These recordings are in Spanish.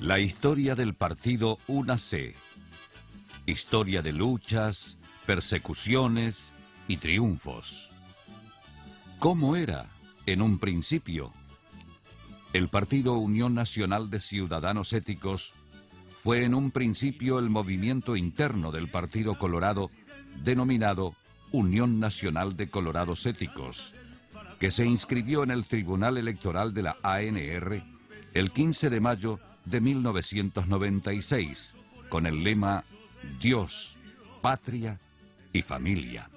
La historia del partido UNAC. Historia de luchas, persecuciones y triunfos. ¿Cómo era en un principio? El Partido Unión Nacional de Ciudadanos Éticos fue en un principio el movimiento interno del Partido Colorado denominado Unión Nacional de Colorados Éticos, que se inscribió en el Tribunal Electoral de la ANR el 15 de mayo de 1996, con el lema Dios, Patria y Familia.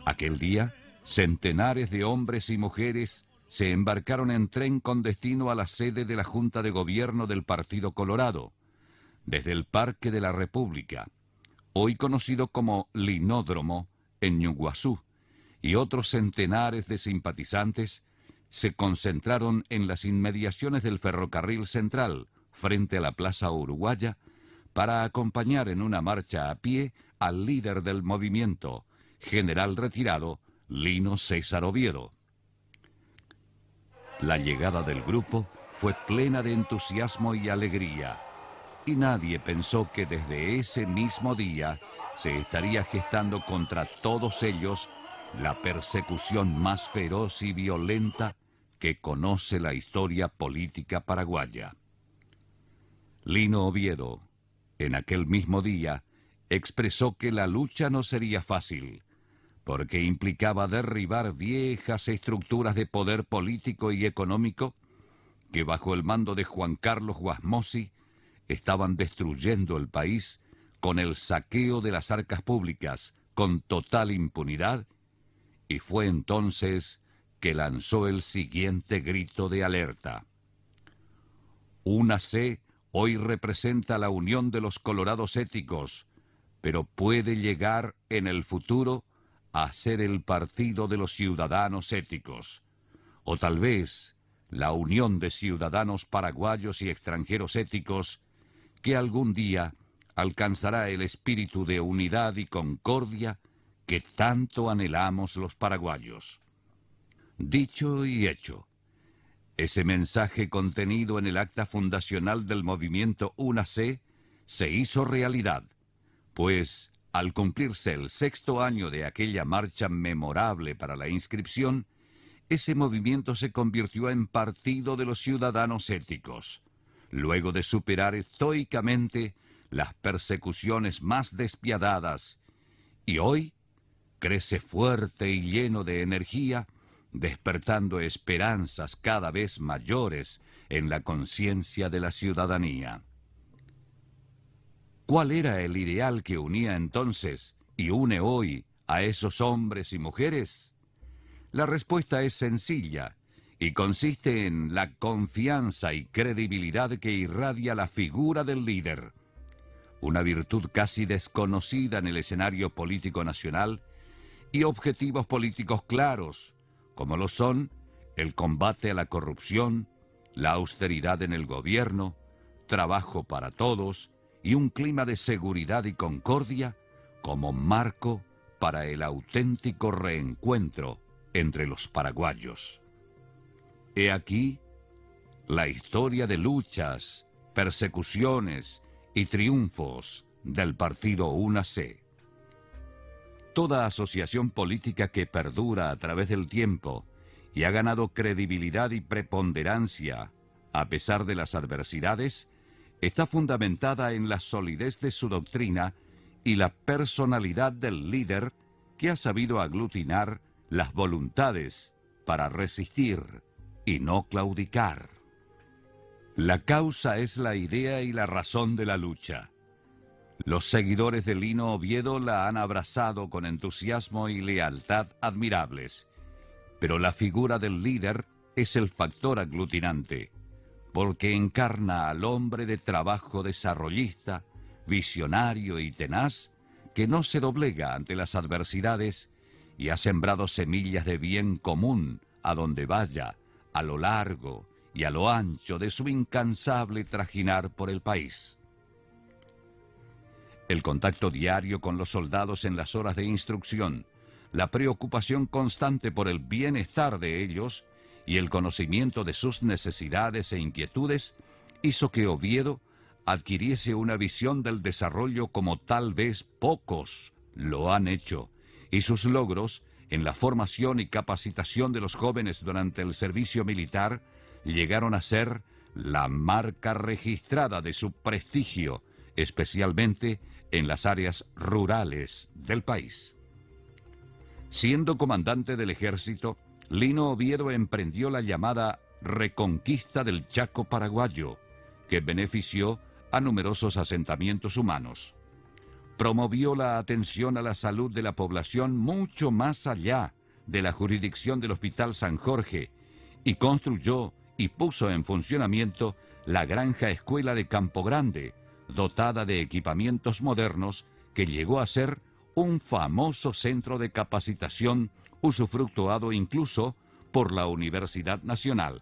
Aquel día, centenares de hombres y mujeres se embarcaron en tren con destino a la sede de la Junta de Gobierno del Partido Colorado, desde el Parque de la República, hoy conocido como Linódromo, en Ñuguazú, y otros centenares de simpatizantes se concentraron en las inmediaciones del Ferrocarril Central, frente a la Plaza Uruguaya, para acompañar en una marcha a pie al líder del movimiento, general retirado Lino César Oviedo. La llegada del grupo fue plena de entusiasmo y alegría, y nadie pensó que desde ese mismo día se estaría gestando contra todos ellos la persecución más feroz y violenta que conoce la historia política paraguaya. Lino Oviedo, en aquel mismo día, expresó que la lucha no sería fácil, porque implicaba derribar viejas estructuras de poder político y económico que bajo el mando de Juan Carlos Guasmosi estaban destruyendo el país con el saqueo de las arcas públicas con total impunidad, y fue entonces que lanzó el siguiente grito de alerta. UNAC hoy representa la unión de los colorados éticos, pero puede llegar en el futuro a ser el partido de los ciudadanos éticos, o tal vez la unión de ciudadanos paraguayos y extranjeros éticos que algún día alcanzará el espíritu de unidad y concordia que tanto anhelamos los paraguayos. Dicho y hecho, ese mensaje contenido en el acta fundacional del movimiento UNAC se hizo realidad, pues al cumplirse el 6º año de aquella marcha memorable para la inscripción, ese movimiento se convirtió en Partido de los Ciudadanos Éticos, luego de superar estoicamente las persecuciones más despiadadas, y hoy crece fuerte y lleno de energía, despertando esperanzas cada vez mayores en la conciencia de la ciudadanía. ¿Cuál era el ideal que unía entonces y une hoy a esos hombres y mujeres? La respuesta es sencilla y consiste en la confianza y credibilidad que irradia la figura del líder, una virtud casi desconocida en el escenario político nacional, y objetivos políticos claros, como lo son el combate a la corrupción, la austeridad en el gobierno, trabajo para todos y un clima de seguridad y concordia como marco para el auténtico reencuentro entre los paraguayos. He aquí la historia de luchas, persecuciones y triunfos del partido UNAC. Toda asociación política que perdura a través del tiempo y ha ganado credibilidad y preponderancia a pesar de las adversidades, está fundamentada en la solidez de su doctrina y la personalidad del líder que ha sabido aglutinar las voluntades para resistir y no claudicar. La causa es la idea y la razón de la lucha. Los seguidores de Lino Oviedo la han abrazado con entusiasmo y lealtad admirables, pero la figura del líder es el factor aglutinante, porque encarna al hombre de trabajo desarrollista, visionario y tenaz, que no se doblega ante las adversidades y ha sembrado semillas de bien común a donde vaya, a lo largo y a lo ancho de su incansable trajinar por el país. El contacto diario con los soldados en las horas de instrucción, la preocupación constante por el bienestar de ellos y el conocimiento de sus necesidades e inquietudes hizo que Oviedo adquiriese una visión del desarrollo como tal vez pocos lo han hecho, y sus logros en la formación y capacitación de los jóvenes durante el servicio militar llegaron a ser la marca registrada de su prestigio, especialmente en las áreas rurales del país. Siendo comandante del ejército, Lino Oviedo emprendió la llamada Reconquista del Chaco paraguayo, que benefició a numerosos asentamientos humanos. Promovió la atención a la salud de la población mucho más allá de la jurisdicción del Hospital San Jorge y construyó y puso en funcionamiento la Granja Escuela de Campo Grande, dotada de equipamientos modernos que llegó a ser un famoso centro de capacitación usufructuado incluso por la Universidad Nacional.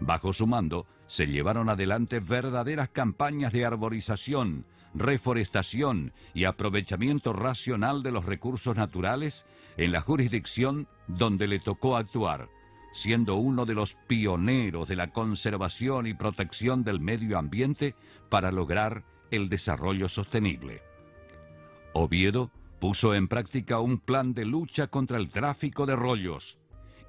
Bajo su mando se llevaron adelante verdaderas campañas de arborización, reforestación y aprovechamiento racional de los recursos naturales en la jurisdicción donde le tocó actuar, siendo uno de los pioneros de la conservación y protección del medio ambiente para lograr el desarrollo sostenible. Oviedo puso en práctica un plan de lucha contra el tráfico de rollos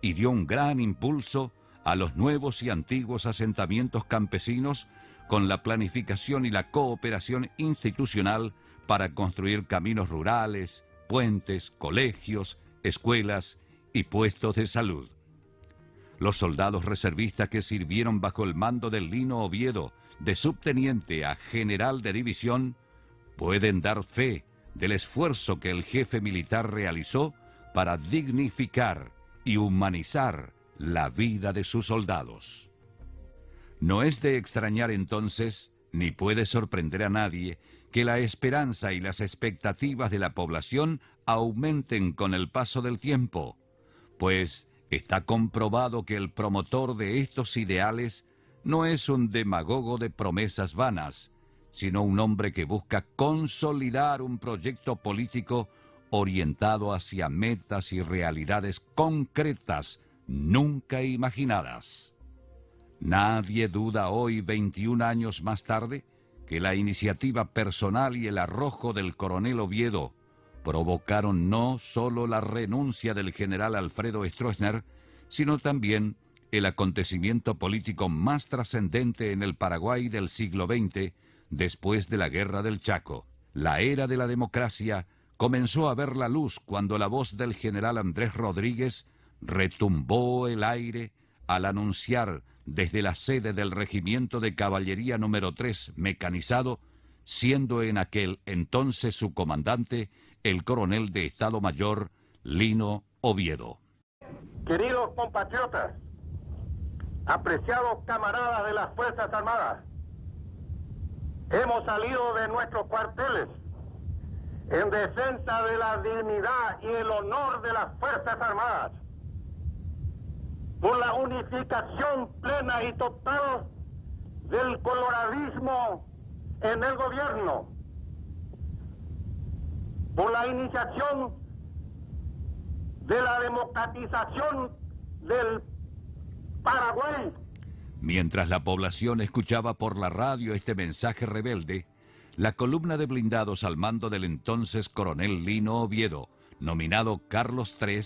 y dio un gran impulso a los nuevos y antiguos asentamientos campesinos con la planificación y la cooperación institucional para construir caminos rurales, puentes, colegios, escuelas y puestos de salud. Los soldados reservistas que sirvieron bajo el mando del Lino Oviedo, de subteniente a general de división, pueden dar fe del esfuerzo que el jefe militar realizó para dignificar y humanizar la vida de sus soldados. No es de extrañar entonces, ni puede sorprender a nadie, que la esperanza y las expectativas de la población aumenten con el paso del tiempo, pues está comprobado que el promotor de estos ideales no es un demagogo de promesas vanas, sino un hombre que busca consolidar un proyecto político orientado hacia metas y realidades concretas nunca imaginadas. Nadie duda hoy, 21 años más tarde, que la iniciativa personal y el arrojo del coronel Oviedo provocaron no solo la renuncia del general Alfredo Stroessner, sino también el acontecimiento político más trascendente en el Paraguay del siglo XX, después de la Guerra del Chaco. La era de la democracia comenzó a ver la luz cuando la voz del general Andrés Rodríguez retumbó el aire al anunciar desde la sede del Regimiento de Caballería número 3 mecanizado, siendo en aquel entonces su comandante el coronel de Estado Mayor Lino Oviedo. Queridos compatriotas, apreciados camaradas de las Fuerzas Armadas, hemos salido de nuestros cuarteles en defensa de la dignidad y el honor de las Fuerzas Armadas, por la unificación plena y total del coloradismo en el gobierno, por la iniciación de la democratización del Paraguay. Mientras la población escuchaba por la radio este mensaje rebelde, la columna de blindados al mando del entonces coronel Lino Oviedo, nominado Carlos III,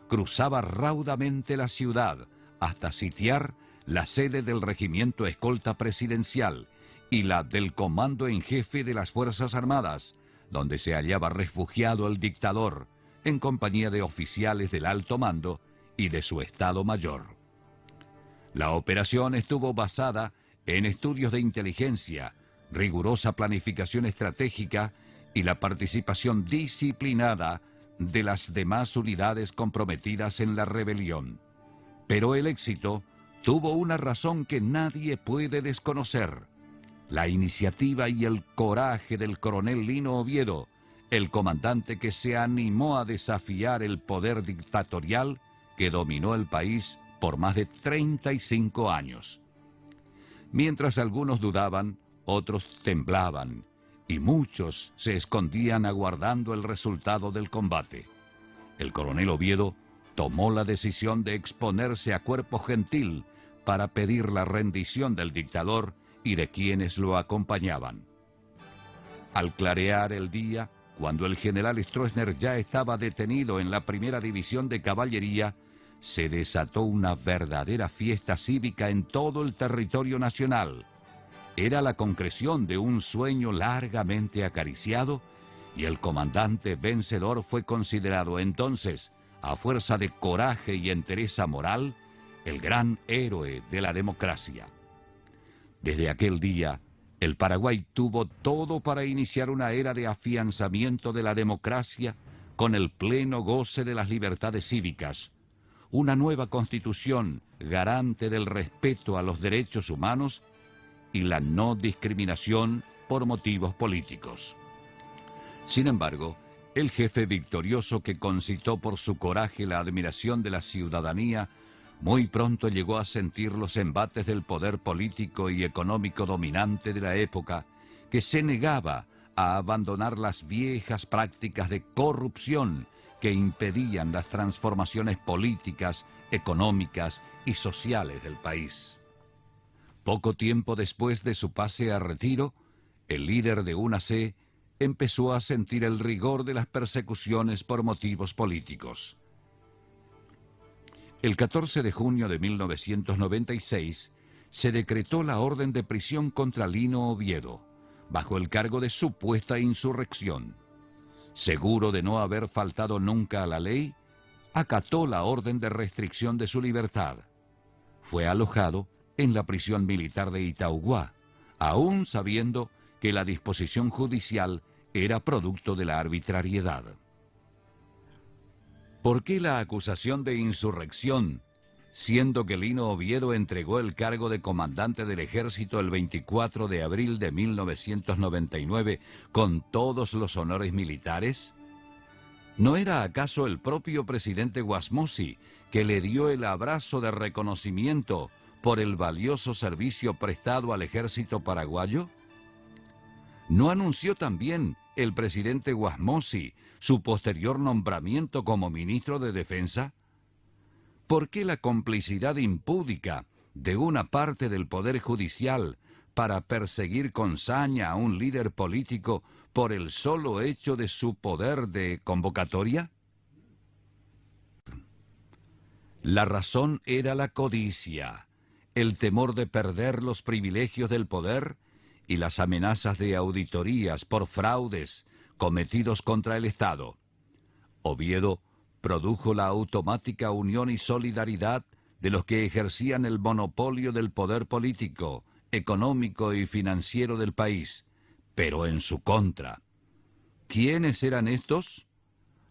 cruzaba raudamente la ciudad hasta sitiar la sede del Regimiento Escolta Presidencial y la del Comando en Jefe de las Fuerzas Armadas, donde se hallaba refugiado el dictador, en compañía de oficiales del alto mando y de su Estado Mayor. La operación estuvo basada en estudios de inteligencia, rigurosa planificación estratégica y la participación disciplinada de las demás unidades comprometidas en la rebelión. Pero el éxito tuvo una razón que nadie puede desconocer: la iniciativa y el coraje del coronel Lino Oviedo, el comandante que se animó a desafiar el poder dictatorial que dominó el país por más de 35 años. Mientras algunos dudaban, otros temblaban, y muchos se escondían aguardando el resultado del combate. El coronel Oviedo tomó la decisión de exponerse a cuerpo gentil para pedir la rendición del dictador y de quienes lo acompañaban. Al clarear el día, cuando el general Stroessner ya estaba detenido en la primera división de caballería, se desató una verdadera fiesta cívica en todo el territorio nacional. Era la concreción de un sueño largamente acariciado, y el comandante vencedor fue considerado entonces, a fuerza de coraje y entereza moral, el gran héroe de la democracia. Desde aquel día, el Paraguay tuvo todo para iniciar una era de afianzamiento de la democracia con el pleno goce de las libertades cívicas, una nueva constitución garante del respeto a los derechos humanos y la no discriminación por motivos políticos. Sin embargo, el jefe victorioso que concitó por su coraje la admiración de la ciudadanía, muy pronto llegó a sentir los embates del poder político y económico dominante de la época, que se negaba a abandonar las viejas prácticas de corrupción que impedían las transformaciones políticas, económicas y sociales del país. Poco tiempo después de su pase a retiro, el líder de UNAC empezó a sentir el rigor de las persecuciones por motivos políticos. El 14 de junio de 1996 se decretó la orden de prisión contra Lino Oviedo, bajo el cargo de supuesta insurrección. Seguro de no haber faltado nunca a la ley, acató la orden de restricción de su libertad. Fue alojado en la prisión militar de Itauguá, aún sabiendo que la disposición judicial era producto de la arbitrariedad. ¿Por qué la acusación de insurrección, siendo que Lino Oviedo entregó el cargo de comandante del ejército el 24 de abril de 1999 con todos los honores militares? ¿No era acaso el propio presidente Wasmosy que le dio el abrazo de reconocimiento por el valioso servicio prestado al ejército paraguayo? ¿No anunció también el presidente Wasmosy su posterior nombramiento como ministro de Defensa? ¿Por qué la complicidad impúdica de una parte del Poder Judicial para perseguir con saña a un líder político por el solo hecho de su poder de convocatoria? La razón era la codicia, el temor de perder los privilegios del poder y las amenazas de auditorías por fraudes cometidos contra el Estado. Oviedo produjo la automática unión y solidaridad de los que ejercían el monopolio del poder político, económico y financiero del país, pero en su contra. ¿Quiénes eran estos?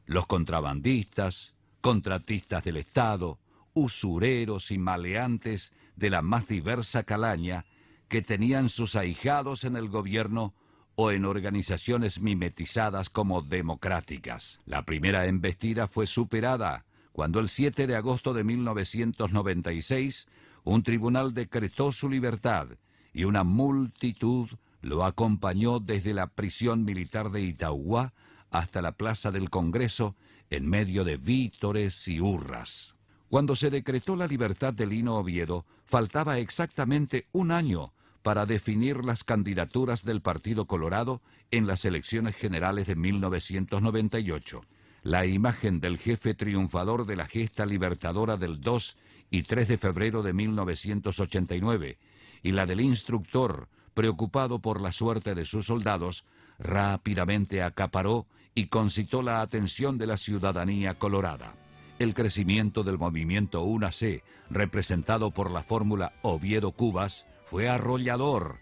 Los contrabandistas, contratistas del Estado, usureros y maleantes de la más diversa calaña que tenían sus ahijados en el gobierno o en organizaciones mimetizadas como democráticas. La primera embestida fue superada cuando el 7 de agosto de 1996 un tribunal decretó su libertad y una multitud lo acompañó desde la prisión militar de Itauguá hasta la Plaza del Congreso en medio de vítores y hurras. Cuando se decretó la libertad de Lino Oviedo, faltaba exactamente un año para definir las candidaturas del Partido Colorado en las elecciones generales de 1998. La imagen del jefe triunfador de la gesta libertadora del 2 y 3 de febrero de 1989 y la del instructor, preocupado por la suerte de sus soldados, rápidamente acaparó y concitó la atención de la ciudadanía colorada. El crecimiento del movimiento UNAC, representado por la fórmula Oviedo-Cubas, fue arrollador,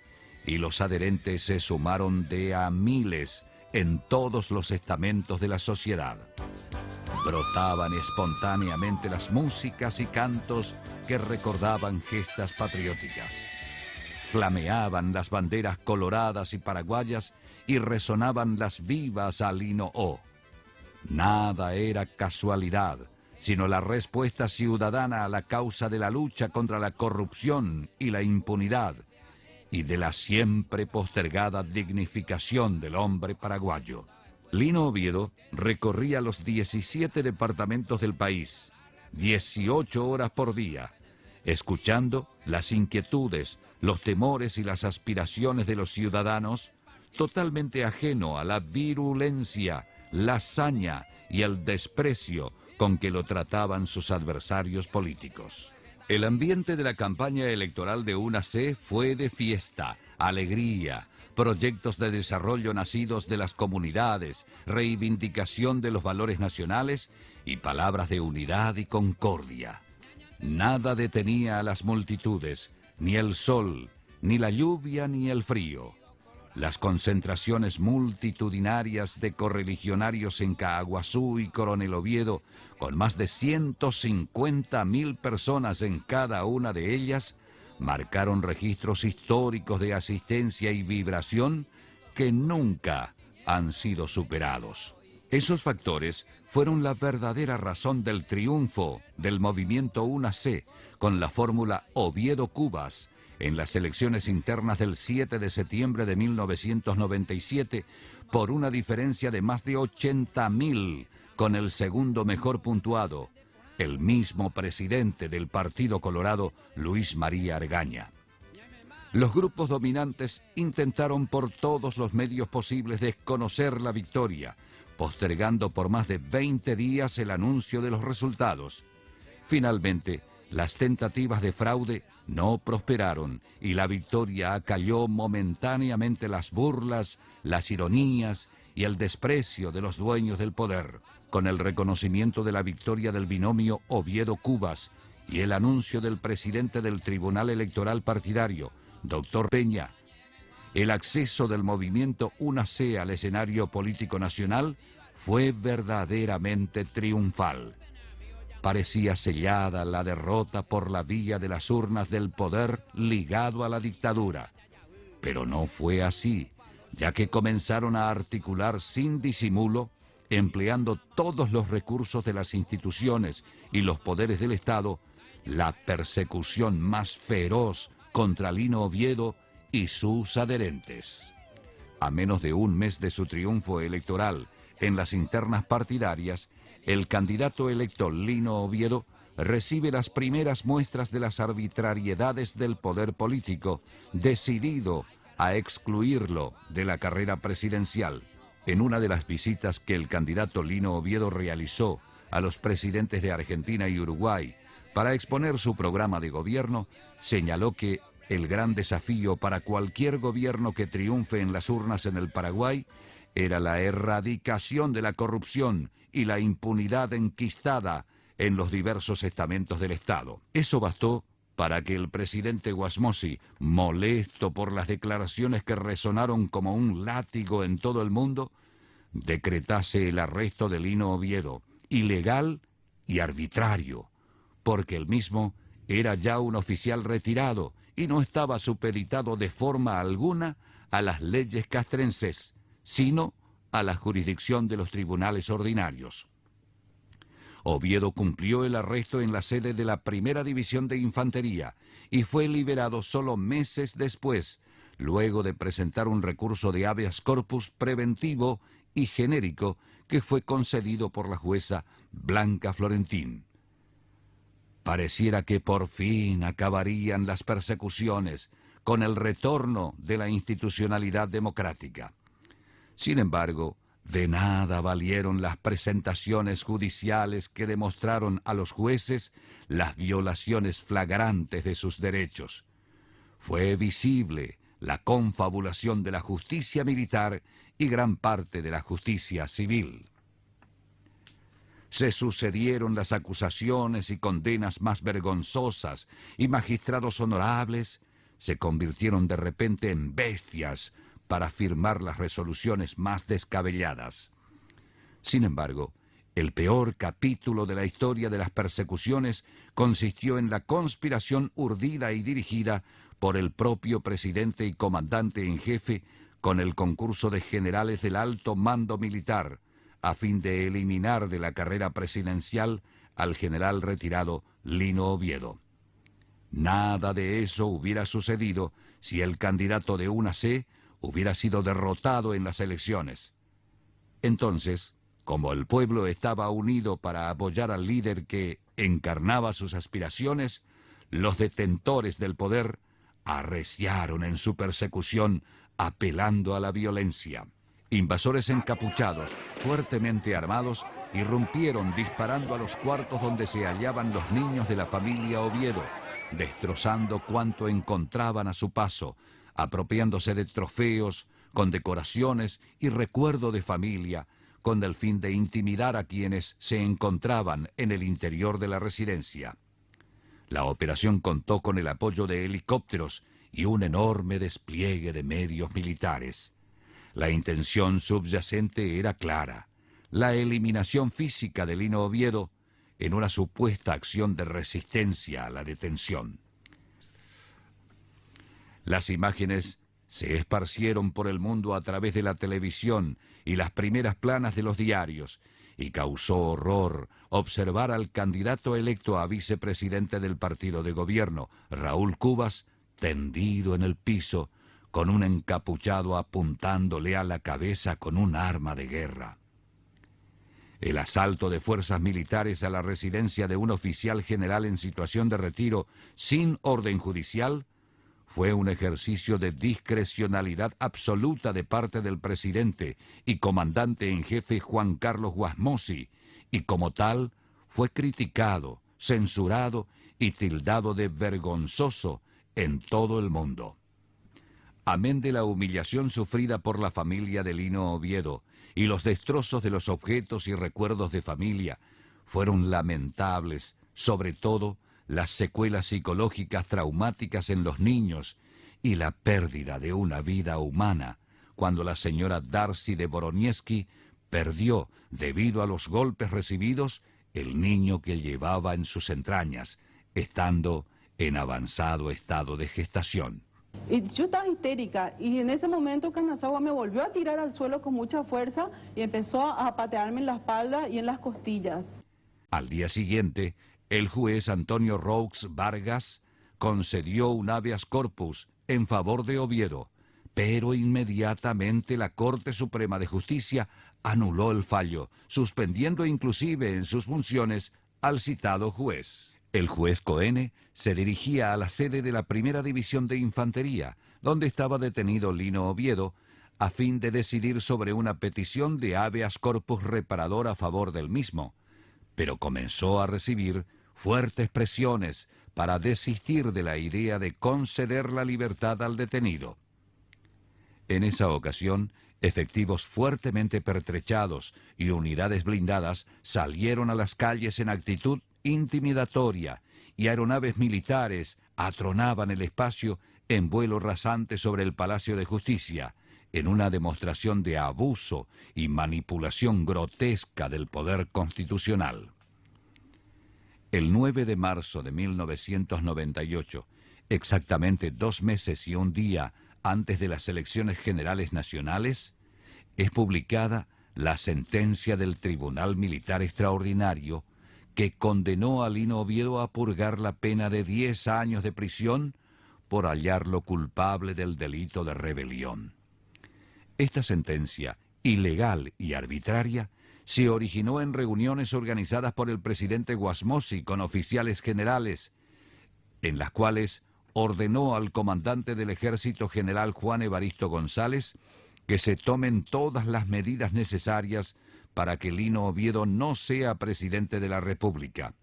y los adherentes se sumaron de a miles en todos los estamentos de la sociedad. Brotaban espontáneamente las músicas y cantos que recordaban gestas patrióticas. Flameaban las banderas coloradas y paraguayas y resonaban las vivas a Lino O. Nada era casualidad, sino la respuesta ciudadana a la causa de la lucha contra la corrupción y la impunidad, y de la siempre postergada dignificación del hombre paraguayo. Lino Oviedo recorría los 17 departamentos del país, 18 horas por día, escuchando las inquietudes, los temores y las aspiraciones de los ciudadanos, totalmente ajeno a la virulencia, la saña y el desprecio con que lo trataban sus adversarios políticos. El ambiente de la campaña electoral de UNAC fue de fiesta, alegría, proyectos de desarrollo nacidos de las comunidades, reivindicación de los valores nacionales y palabras de unidad y concordia. Nada detenía a las multitudes, ni el sol, ni la lluvia, ni el frío. Las concentraciones multitudinarias de correligionarios en Caaguazú y Coronel Oviedo, con más de 150.000 personas en cada una de ellas, marcaron registros históricos de asistencia y vibración que nunca han sido superados. Esos factores fueron la verdadera razón del triunfo del movimiento UNAC con la fórmula Oviedo-Cubas en las elecciones internas del 7 de septiembre de 1997 por una diferencia de más de 80.000 con el segundo mejor puntuado, el mismo presidente del Partido Colorado, Luis María Argaña. Los grupos dominantes intentaron por todos los medios posibles desconocer la victoria, postergando por más de 20 días el anuncio de los resultados. Finalmente, las tentativas de fraude no prosperaron y la victoria acalló momentáneamente las burlas, las ironías y el desprecio de los dueños del poder. Con el reconocimiento de la victoria del binomio Oviedo-Cubas y el anuncio del presidente del Tribunal Electoral Partidario, Dr. Peña, el acceso del movimiento UNAC al escenario político nacional fue verdaderamente triunfal. Parecía sellada la derrota por la vía de las urnas del poder ligado a la dictadura. Pero no fue así, ya que comenzaron a articular sin disimulo, empleando todos los recursos de las instituciones y los poderes del Estado, la persecución más feroz contra Lino Oviedo y sus adherentes. A menos de un mes de su triunfo electoral en las internas partidarias, el candidato electo Lino Oviedo recibe las primeras muestras de las arbitrariedades del poder político, decidido a excluirlo de la carrera presidencial. En una de las visitas que el candidato Lino Oviedo realizó a los presidentes de Argentina y Uruguay para exponer su programa de gobierno, señaló que el gran desafío para cualquier gobierno que triunfe en las urnas en el Paraguay era la erradicación de la corrupción y la impunidad enquistada en los diversos estamentos del Estado. Eso bastó para que el presidente Guasmosi, molesto por las declaraciones que resonaron como un látigo en todo el mundo, decretase el arresto de Lino Oviedo, ilegal y arbitrario, porque el mismo era ya un oficial retirado y no estaba supeditado de forma alguna a las leyes castrenses, sino a la jurisdicción de los tribunales ordinarios. Oviedo cumplió el arresto en la sede de la Primera División de Infantería y fue liberado solo meses después, luego de presentar un recurso de habeas corpus preventivo y genérico que fue concedido por la jueza Blanca Florentín. Pareciera que por fin acabarían las persecuciones con el retorno de la institucionalidad democrática. Sin embargo, de nada valieron las presentaciones judiciales que demostraron a los jueces las violaciones flagrantes de sus derechos. Fue visible la confabulación de la justicia militar y gran parte de la justicia civil. Se sucedieron las acusaciones y condenas más vergonzosas, y magistrados honorables se convirtieron de repente en bestias para firmar las resoluciones más descabelladas. Sin embargo, el peor capítulo de la historia de las persecuciones consistió en la conspiración urdida y dirigida por el propio presidente y comandante en jefe con el concurso de generales del alto mando militar, a fin de eliminar de la carrera presidencial al general retirado Lino Oviedo. Nada de eso hubiera sucedido si el candidato de UNAC hubiera sido derrotado en las elecciones. Entonces, como el pueblo estaba unido para apoyar al líder que encarnaba sus aspiraciones, los detentores del poder arreciaron en su persecución, apelando a la violencia. Invasores encapuchados, fuertemente armados, irrumpieron disparando a los cuartos donde se hallaban los niños de la familia Oviedo, destrozando cuanto encontraban a su paso, apropiándose de trofeos, condecoraciones y recuerdo de familia, con el fin de intimidar a quienes se encontraban en el interior de la residencia. La operación contó con el apoyo de helicópteros y un enorme despliegue de medios militares. La intención subyacente era clara: la eliminación física de Lino Oviedo en una supuesta acción de resistencia a la detención. Las imágenes se esparcieron por el mundo a través de la televisión y las primeras planas de los diarios, y causó horror observar al candidato electo a vicepresidente del partido de gobierno, Raúl Cubas, tendido en el piso, con un encapuchado apuntándole a la cabeza con un arma de guerra. El asalto de fuerzas militares a la residencia de un oficial general en situación de retiro sin orden judicial fue un ejercicio de discrecionalidad absoluta de parte del presidente y comandante en jefe Juan Carlos Guasmosi, y como tal fue criticado, censurado y tildado de vergonzoso en todo el mundo. Amén de la humillación sufrida por la familia de Lino Oviedo y los destrozos de los objetos y recuerdos de familia, fueron lamentables, sobre todo las secuelas psicológicas traumáticas en los niños y la pérdida de una vida humana, cuando la señora Darcy de Boronieski perdió, debido a los golpes recibidos, el niño que llevaba en sus entrañas, estando en avanzado estado de gestación. Y yo estaba histérica, y en ese momento Kanazawa me volvió a tirar al suelo con mucha fuerza y empezó a patearme en la espalda y en las costillas. Al día siguiente, el juez Antonio Roux Vargas concedió un habeas corpus en favor de Oviedo, pero inmediatamente la Corte Suprema de Justicia anuló el fallo, suspendiendo inclusive en sus funciones al citado juez. El juez Coene se dirigía a la sede de la Primera División de Infantería, donde estaba detenido Lino Oviedo, a fin de decidir sobre una petición de habeas corpus reparador a favor del mismo, pero comenzó a recibir fuertes presiones para desistir de la idea de conceder la libertad al detenido. En esa ocasión, efectivos fuertemente pertrechados y unidades blindadas salieron a las calles en actitud intimidatoria, y aeronaves militares atronaban el espacio en vuelo rasante sobre el Palacio de Justicia, en una demostración de abuso y manipulación grotesca del poder constitucional. El 9 de marzo de 1998, exactamente 2 meses y un día antes de las elecciones generales nacionales, es publicada la sentencia del Tribunal Militar Extraordinario que condenó a Lino Oviedo a purgar la pena de 10 años de prisión por hallarlo culpable del delito de rebelión. Esta sentencia, ilegal y arbitraria, se originó en reuniones organizadas por el presidente Guasmosi con oficiales generales, en las cuales ordenó al comandante del Ejército General Juan Evaristo González que se tomen todas las medidas necesarias para que Lino Oviedo no sea presidente de la República.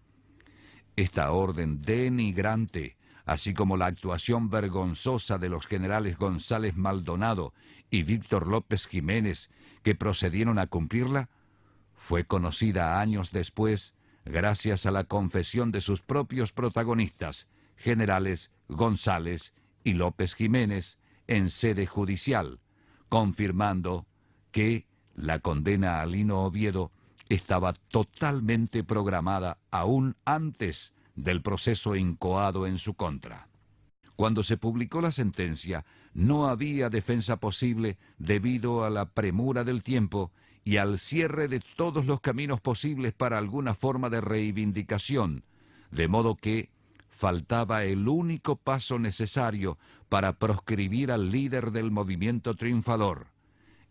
Esta orden denigrante, así como la actuación vergonzosa de los generales González Maldonado y Víctor López Jiménez, que procedieron a cumplirla, fue conocida años después gracias a la confesión de sus propios protagonistas, generales González y López Jiménez, en sede judicial, confirmando que la condena a Lino Oviedo estaba totalmente programada aún antes del proceso incoado en su contra. Cuando se publicó la sentencia, no había defensa posible debido a la premura del tiempo y al cierre de todos los caminos posibles para alguna forma de reivindicación, de modo que faltaba el único paso necesario para proscribir al líder del movimiento triunfador,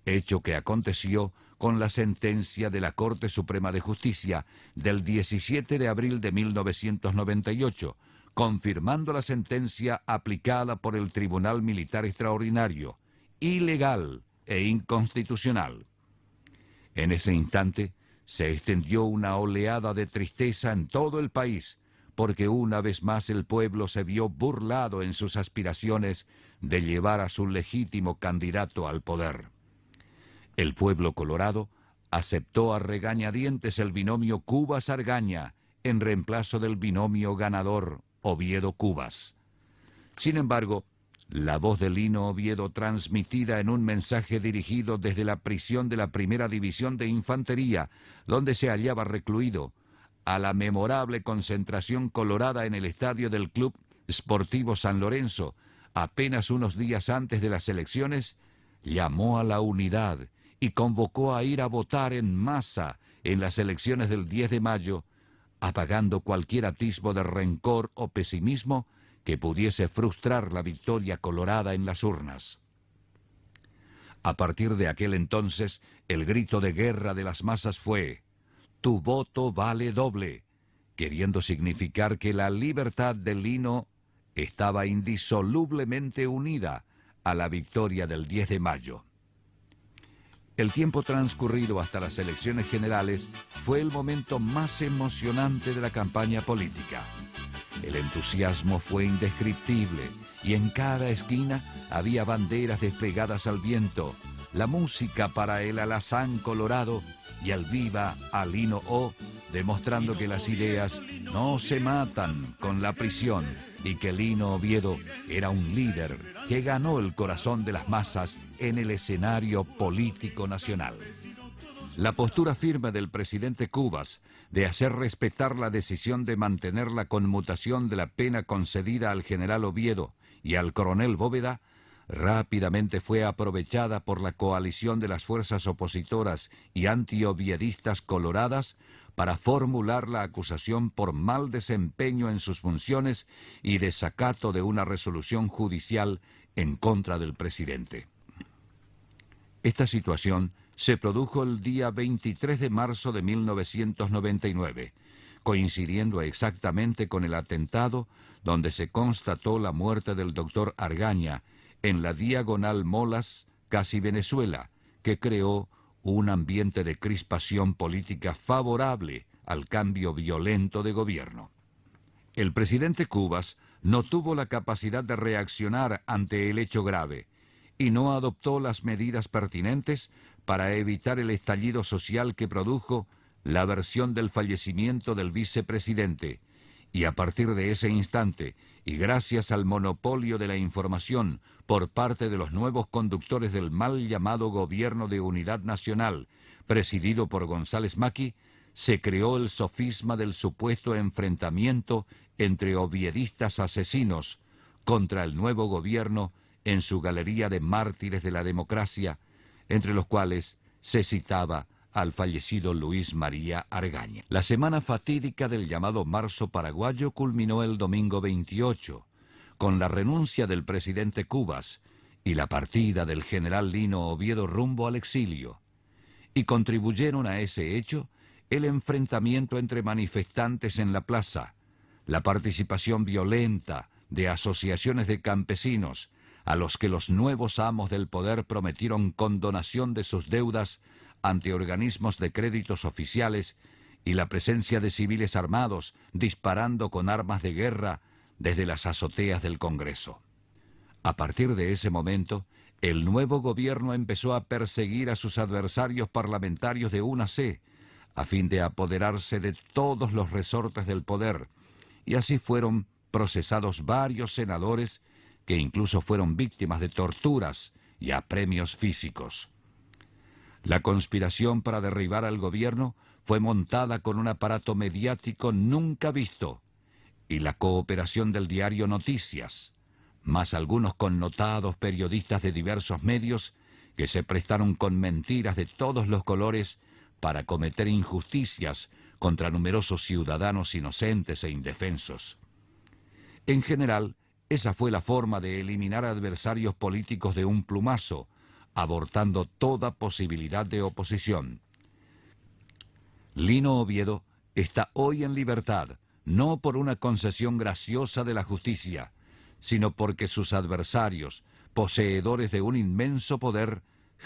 hecho que aconteció con la sentencia de la Corte Suprema de Justicia del 17 de abril de 1998, confirmando la sentencia aplicada por el Tribunal Militar Extraordinario, ilegal e inconstitucional. En ese instante se extendió una oleada de tristeza en todo el país, porque una vez más el pueblo se vio burlado en sus aspiraciones de llevar a su legítimo candidato al poder. El pueblo colorado aceptó a regañadientes el binomio Cubas-Argaña en reemplazo del binomio ganador Oviedo-Cubas. Sin embargo, la voz de Lino Oviedo, transmitida en un mensaje dirigido desde la prisión de la Primera División de Infantería, donde se hallaba recluido, a la memorable concentración colorada en el estadio del Club Sportivo San Lorenzo, apenas unos días antes de las elecciones, llamó a la unidad y convocó a ir a votar en masa en las elecciones del 10 de mayo, apagando cualquier atisbo de rencor o pesimismo que pudiese frustrar la victoria colorada en las urnas. A partir de aquel entonces, el grito de guerra de las masas fue: «Tu voto vale doble», queriendo significar que la libertad de Lino estaba indisolublemente unida a la victoria del 10 de mayo. El tiempo transcurrido hasta las elecciones generales fue el momento más emocionante de la campaña política. El entusiasmo fue indescriptible y en cada esquina había banderas desplegadas al viento, la música para el alazán colorado y el viva a Lino O, demostrando que las ideas no se matan con la prisión y que Lino Oviedo era un líder que ganó el corazón de las masas en el escenario político nacional. La postura firme del presidente Cubas de hacer respetar la decisión de mantener la conmutación de la pena concedida al general Oviedo y al coronel Bóveda rápidamente fue aprovechada por la coalición de las fuerzas opositoras y antioviedistas coloradas para formular la acusación por mal desempeño en sus funciones y desacato de una resolución judicial en contra del presidente. Esta situación se produjo el día 23 de marzo de 1999, coincidiendo exactamente con el atentado donde se constató la muerte del doctor Argaña en la diagonal Molas, casi Venezuela, que creó un ambiente de crispación política favorable al cambio violento de gobierno. El presidente Cubas no tuvo la capacidad de reaccionar ante el hecho grave y no adoptó las medidas pertinentes para evitar el estallido social que produjo la versión del fallecimiento del vicepresidente, y a partir de ese instante, y gracias al monopolio de la información por parte de los nuevos conductores del mal llamado Gobierno de Unidad Nacional, presidido por González Maqui, se creó el sofisma del supuesto enfrentamiento entre oviedistas asesinos contra el nuevo gobierno en su galería de mártires de la democracia, entre los cuales se citaba al fallecido Luis María Argaña. La semana fatídica del llamado Marzo Paraguayo culminó el domingo 28, con la renuncia del presidente Cubas y la partida del general Lino Oviedo rumbo al exilio, y contribuyeron a ese hecho el enfrentamiento entre manifestantes en la plaza, la participación violenta de asociaciones de campesinos, a los que los nuevos amos del poder prometieron condonación de sus deudas ante organismos de créditos oficiales, y la presencia de civiles armados disparando con armas de guerra desde las azoteas del Congreso. A partir de ese momento, el nuevo gobierno empezó a perseguir a sus adversarios parlamentarios de una C, a fin de apoderarse de todos los resortes del poder, y así fueron procesados varios senadores que incluso fueron víctimas de torturas y apremios físicos. La conspiración para derribar al gobierno fue montada con un aparato mediático nunca visto, y la cooperación del diario Noticias, más algunos connotados periodistas de diversos medios que se prestaron con mentiras de todos los colores para cometer injusticias contra numerosos ciudadanos inocentes e indefensos. En general, esa fue la forma de eliminar adversarios políticos de un plumazo, abortando toda posibilidad de oposición. Lino Oviedo está hoy en libertad, no por una concesión graciosa de la justicia, sino porque sus adversarios, poseedores de un inmenso poder,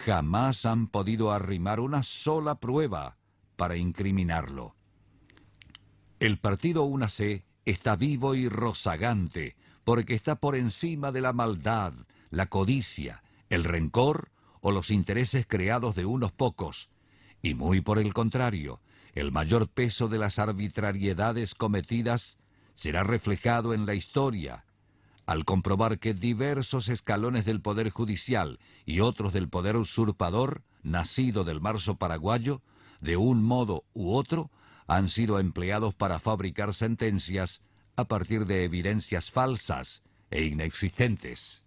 jamás han podido arrimar una sola prueba para incriminarlo. El partido UNAC está vivo y rozagante porque está por encima de la maldad, la codicia, el rencor o los intereses creados de unos pocos, y muy por el contrario, el mayor peso de las arbitrariedades cometidas será reflejado en la historia, al comprobar que diversos escalones del Poder Judicial y otros del Poder Usurpador, nacido del marzo paraguayo, de un modo u otro, han sido empleados para fabricar sentencias a partir de evidencias falsas e inexistentes.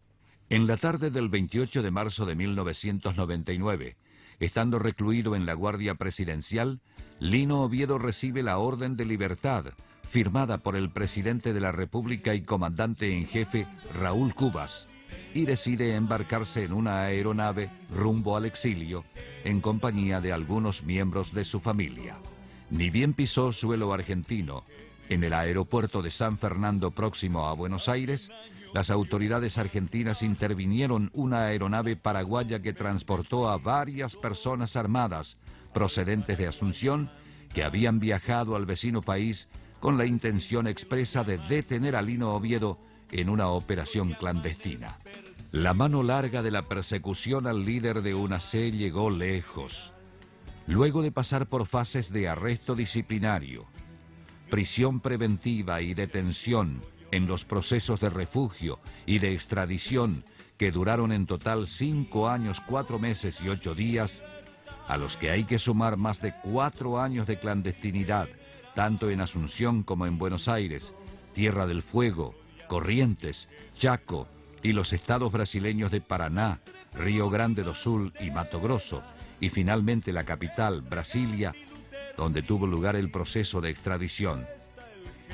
En la tarde del 28 de marzo de 1999, estando recluido en la Guardia Presidencial, Lino Oviedo recibe la orden de libertad, firmada por el presidente de la República y comandante en jefe Raúl Cubas, y decide embarcarse en una aeronave rumbo al exilio, en compañía de algunos miembros de su familia. Ni bien pisó suelo argentino, en el aeropuerto de San Fernando próximo a Buenos Aires, las autoridades argentinas intervinieron una aeronave paraguaya que transportó a varias personas armadas procedentes de Asunción que habían viajado al vecino país con la intención expresa de detener a Lino Oviedo en una operación clandestina. La mano larga de la persecución al líder de UNAC llegó lejos. Luego de pasar por fases de arresto disciplinario, prisión preventiva y detención en los procesos de refugio y de extradición que duraron en total 5 años, 4 meses y 8 días, a los que hay que sumar más de 4 años de clandestinidad, tanto en Asunción como en Buenos Aires, Tierra del Fuego, Corrientes, Chaco y los estados brasileños de Paraná, Río Grande do Sul y Mato Grosso, y finalmente la capital, Brasilia, donde tuvo lugar el proceso de extradición.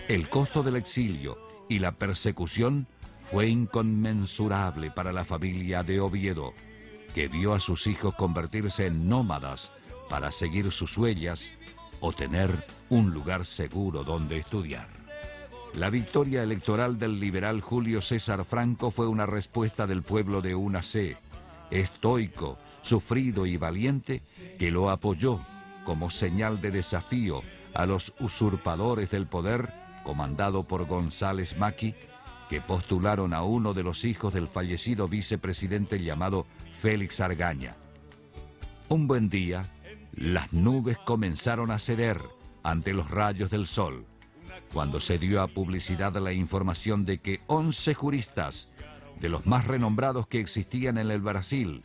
El costo del exilio y la persecución fue inconmensurable para la familia de Oviedo, que vio a sus hijos convertirse en nómadas para seguir sus huellas o tener un lugar seguro donde estudiar. La victoria electoral del liberal Julio César Franco fue una respuesta del pueblo de UNAC, estoico, sufrido y valiente, que lo apoyó como señal de desafío a los usurpadores del poder, comandado por González Macchi, que postularon a uno de los hijos del fallecido vicepresidente llamado Félix Argaña. Un buen día, las nubes comenzaron a ceder ante los rayos del sol, cuando se dio a publicidad la información de que 11 juristas, de los más renombrados que existían en el Brasil,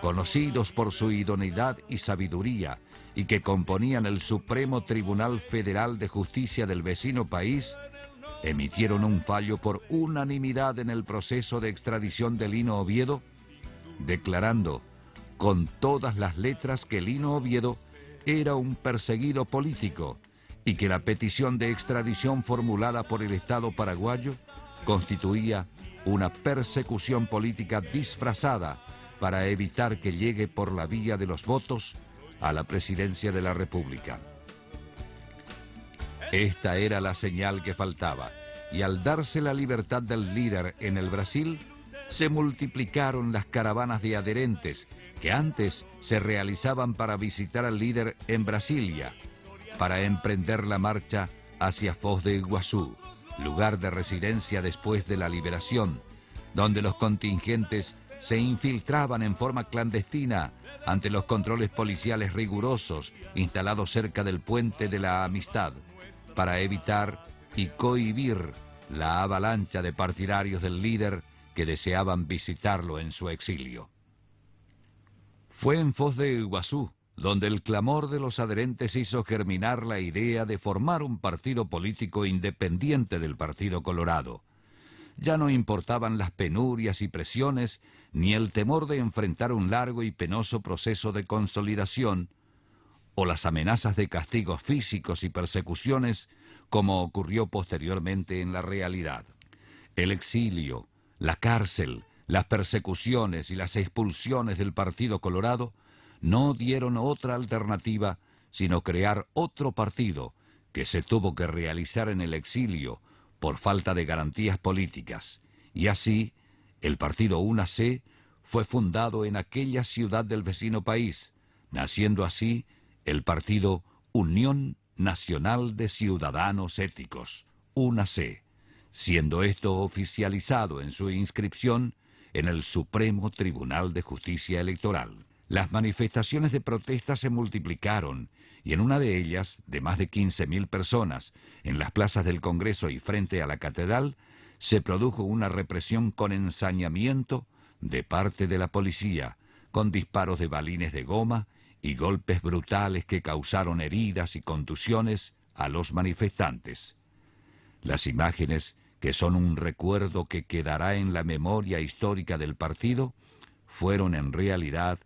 conocidos por su idoneidad y sabiduría, y que componían el Supremo Tribunal Federal de Justicia del vecino país, emitieron un fallo por unanimidad en el proceso de extradición de Lino Oviedo, declarando con todas las letras que Lino Oviedo era un perseguido político y que la petición de extradición formulada por el Estado paraguayo constituía una persecución política disfrazada para evitar que llegue por la vía de los votos a la presidencia de la República. Esta era la señal que faltaba, y al darse la libertad del líder en el Brasil, se multiplicaron las caravanas de adherentes que antes se realizaban para visitar al líder en Brasilia, para emprender la marcha hacia Foz de Iguazú, lugar de residencia después de la liberación, donde los contingentes se infiltraban en forma clandestina ante los controles policiales rigurosos instalados cerca del Puente de la Amistad, para evitar y cohibir la avalancha de partidarios del líder que deseaban visitarlo en su exilio. Fue en Foz de Iguazú donde el clamor de los adherentes hizo germinar la idea de formar un partido político independiente del Partido Colorado. Ya no importaban las penurias y presiones, ni el temor de enfrentar un largo y penoso proceso de consolidación, o las amenazas de castigos físicos y persecuciones, como ocurrió posteriormente en la realidad. El exilio, la cárcel, las persecuciones y las expulsiones del Partido Colorado no dieron otra alternativa sino crear otro partido que se tuvo que realizar en el exilio por falta de garantías políticas, y así el partido UNAC fue fundado en aquella ciudad del vecino país, naciendo así el partido Unión Nacional de Ciudadanos Éticos, UNAC, siendo esto oficializado en su inscripción en el Supremo Tribunal de Justicia Electoral. Las manifestaciones de protesta se multiplicaron, y en una de ellas, de más de 15.000 personas, en las plazas del Congreso y frente a la Catedral, se produjo una represión con ensañamiento de parte de la policía, con disparos de balines de goma y golpes brutales que causaron heridas y contusiones a los manifestantes. Las imágenes, que son un recuerdo que quedará en la memoria histórica del partido, fueron en realidad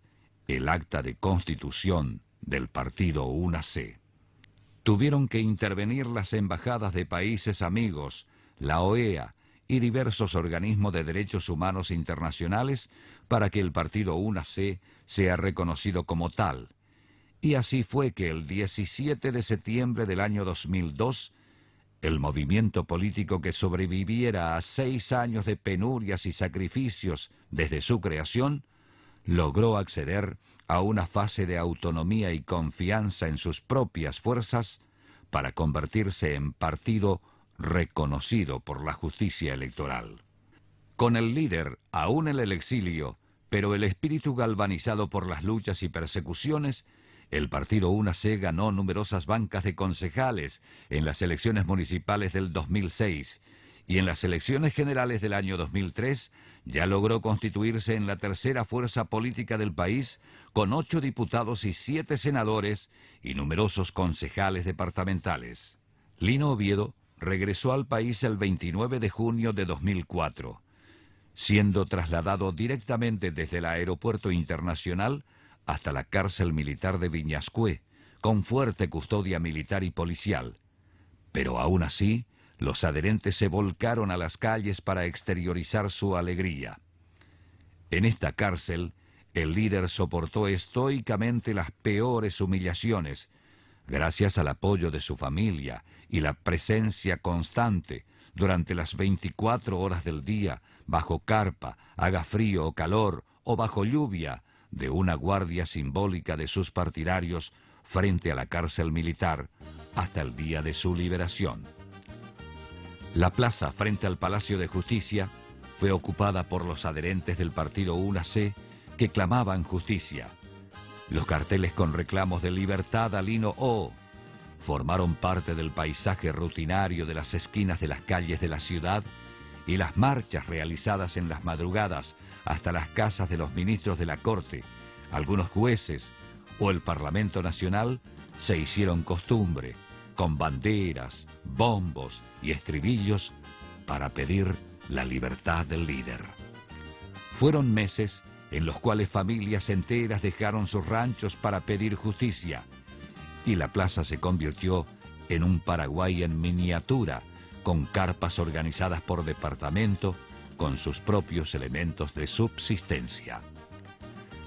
el acta de constitución del partido UNAC. Tuvieron que intervenir las embajadas de países amigos, la OEA y diversos organismos de derechos humanos internacionales para que el partido UNAC sea reconocido como tal. Y así fue que el 17 de septiembre del año 2002, el movimiento político que sobreviviera a 6 años de penurias y sacrificios desde su creación, logró acceder a una fase de autonomía y confianza en sus propias fuerzas para convertirse en partido reconocido por la justicia electoral. Con el líder aún en el exilio, pero el espíritu galvanizado por las luchas y persecuciones, el partido UNAC ganó numerosas bancas de concejales en las elecciones municipales del 2006 y en las elecciones generales del año 2003 ya logró constituirse en la tercera fuerza política del país con 8 diputados y 7 senadores y numerosos concejales departamentales. Lino Oviedo regresó al país el 29 de junio de 2004, siendo trasladado directamente desde el aeropuerto internacional hasta la cárcel militar de Viñascué, con fuerte custodia militar y policial. Pero aún así, los adherentes se volcaron a las calles para exteriorizar su alegría. En esta cárcel, el líder soportó estoicamente las peores humillaciones, gracias al apoyo de su familia y la presencia constante durante las 24 horas del día, bajo carpa, haga frío o calor, o bajo lluvia, de una guardia simbólica de sus partidarios frente a la cárcel militar, hasta el día de su liberación. La plaza frente al Palacio de Justicia fue ocupada por los adherentes del partido UNAC que clamaban justicia. Los carteles con reclamos de libertad a Lino O formaron parte del paisaje rutinario de las esquinas de las calles de la ciudad, y las marchas realizadas en las madrugadas hasta las casas de los ministros de la Corte, algunos jueces o el Parlamento Nacional se hicieron costumbre, con banderas, bombos y estribillos para pedir la libertad del líder. Fueron meses en los cuales familias enteras dejaron sus ranchos para pedir justicia, y la plaza se convirtió en un Paraguay en miniatura, con carpas organizadas por departamento, con sus propios elementos de subsistencia.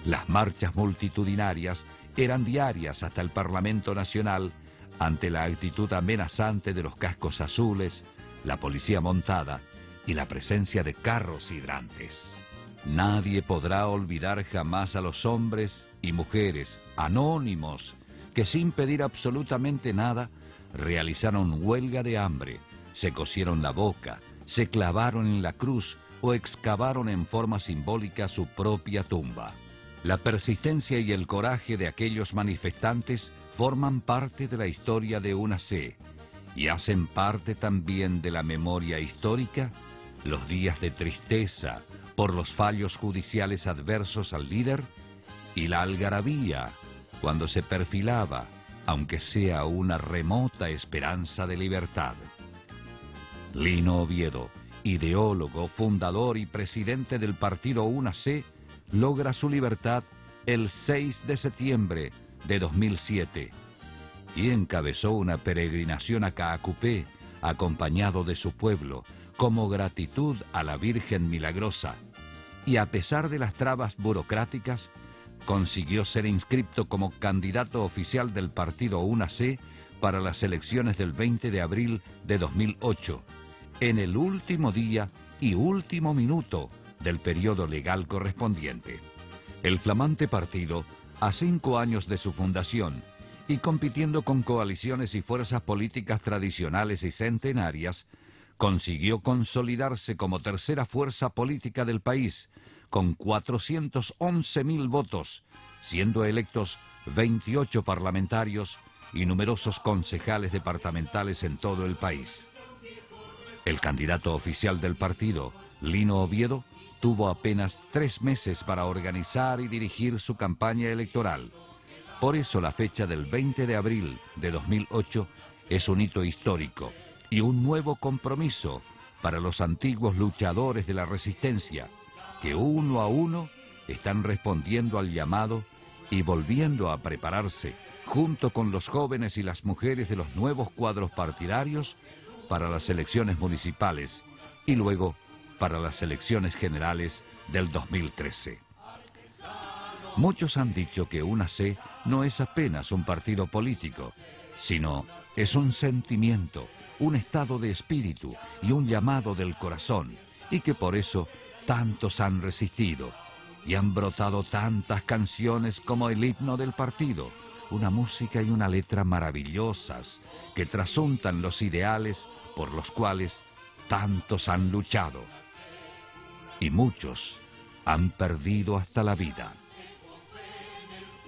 Las marchas multitudinarias eran diarias hasta el Parlamento Nacional, ante la actitud amenazante de los cascos azules, la policía montada y la presencia de carros hidrantes. Nadie podrá olvidar jamás a los hombres y mujeres anónimos que, sin pedir absolutamente nada, realizaron huelga de hambre, se cosieron la boca, se clavaron en la cruz o excavaron en forma simbólica su propia tumba. La persistencia y el coraje de aquellos manifestantes forman parte de la historia de UNAC y hacen parte también de la memoria histórica los días de tristeza por los fallos judiciales adversos al líder y la algarabía cuando se perfilaba, aunque sea una remota esperanza de libertad. Lino Oviedo, ideólogo, fundador y presidente del partido UNAC, logra su libertad el 6 de septiembre de 2007 y encabezó una peregrinación a Caacupé, acompañado de su pueblo, como gratitud a la Virgen Milagrosa, y a pesar de las trabas burocráticas, consiguió ser inscripto como candidato oficial del partido UNAC para las elecciones del 20 de abril de 2008, en el último día y último minuto del periodo legal correspondiente. El flamante partido, a 5 años de su fundación, y compitiendo con coaliciones y fuerzas políticas tradicionales y centenarias, consiguió consolidarse como tercera fuerza política del país, con 411.000 votos, siendo electos 28 parlamentarios y numerosos concejales departamentales en todo el país. El candidato oficial del partido, Lino Oviedo, tuvo apenas 3 meses para organizar y dirigir su campaña electoral. Por eso la fecha del 20 de abril de 2008 es un hito histórico y un nuevo compromiso para los antiguos luchadores de la resistencia, que uno a uno están respondiendo al llamado y volviendo a prepararse, junto con los jóvenes y las mujeres de los nuevos cuadros partidarios, para las elecciones municipales y luego para las elecciones generales del 2013. Muchos han dicho que UNAC no es apenas un partido político, sino es un sentimiento, un estado de espíritu y un llamado del corazón, y que por eso tantos han resistido y han brotado tantas canciones como el himno del partido, una música y una letra maravillosas que trasuntan los ideales por los cuales tantos han luchado. Y muchos han perdido hasta la vida.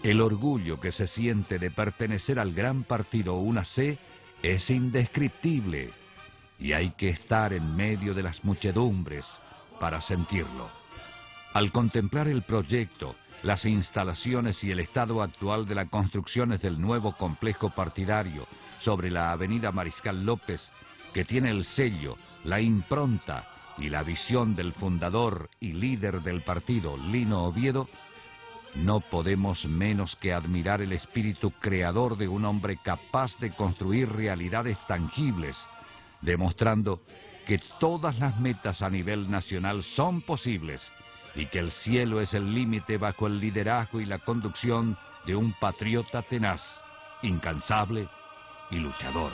El orgullo que se siente de pertenecer al gran partido UNAC es indescriptible, y hay que estar en medio de las muchedumbres para sentirlo. Al contemplar el proyecto, las instalaciones y el estado actual de las construcciones del nuevo complejo partidario sobre la avenida Mariscal López, que tiene el sello, la impronta y la visión del fundador y líder del partido, Lino Oviedo, no podemos menos que admirar el espíritu creador de un hombre capaz de construir realidades tangibles, demostrando que todas las metas a nivel nacional son posibles y que el cielo es el límite bajo el liderazgo y la conducción de un patriota tenaz, incansable y luchador.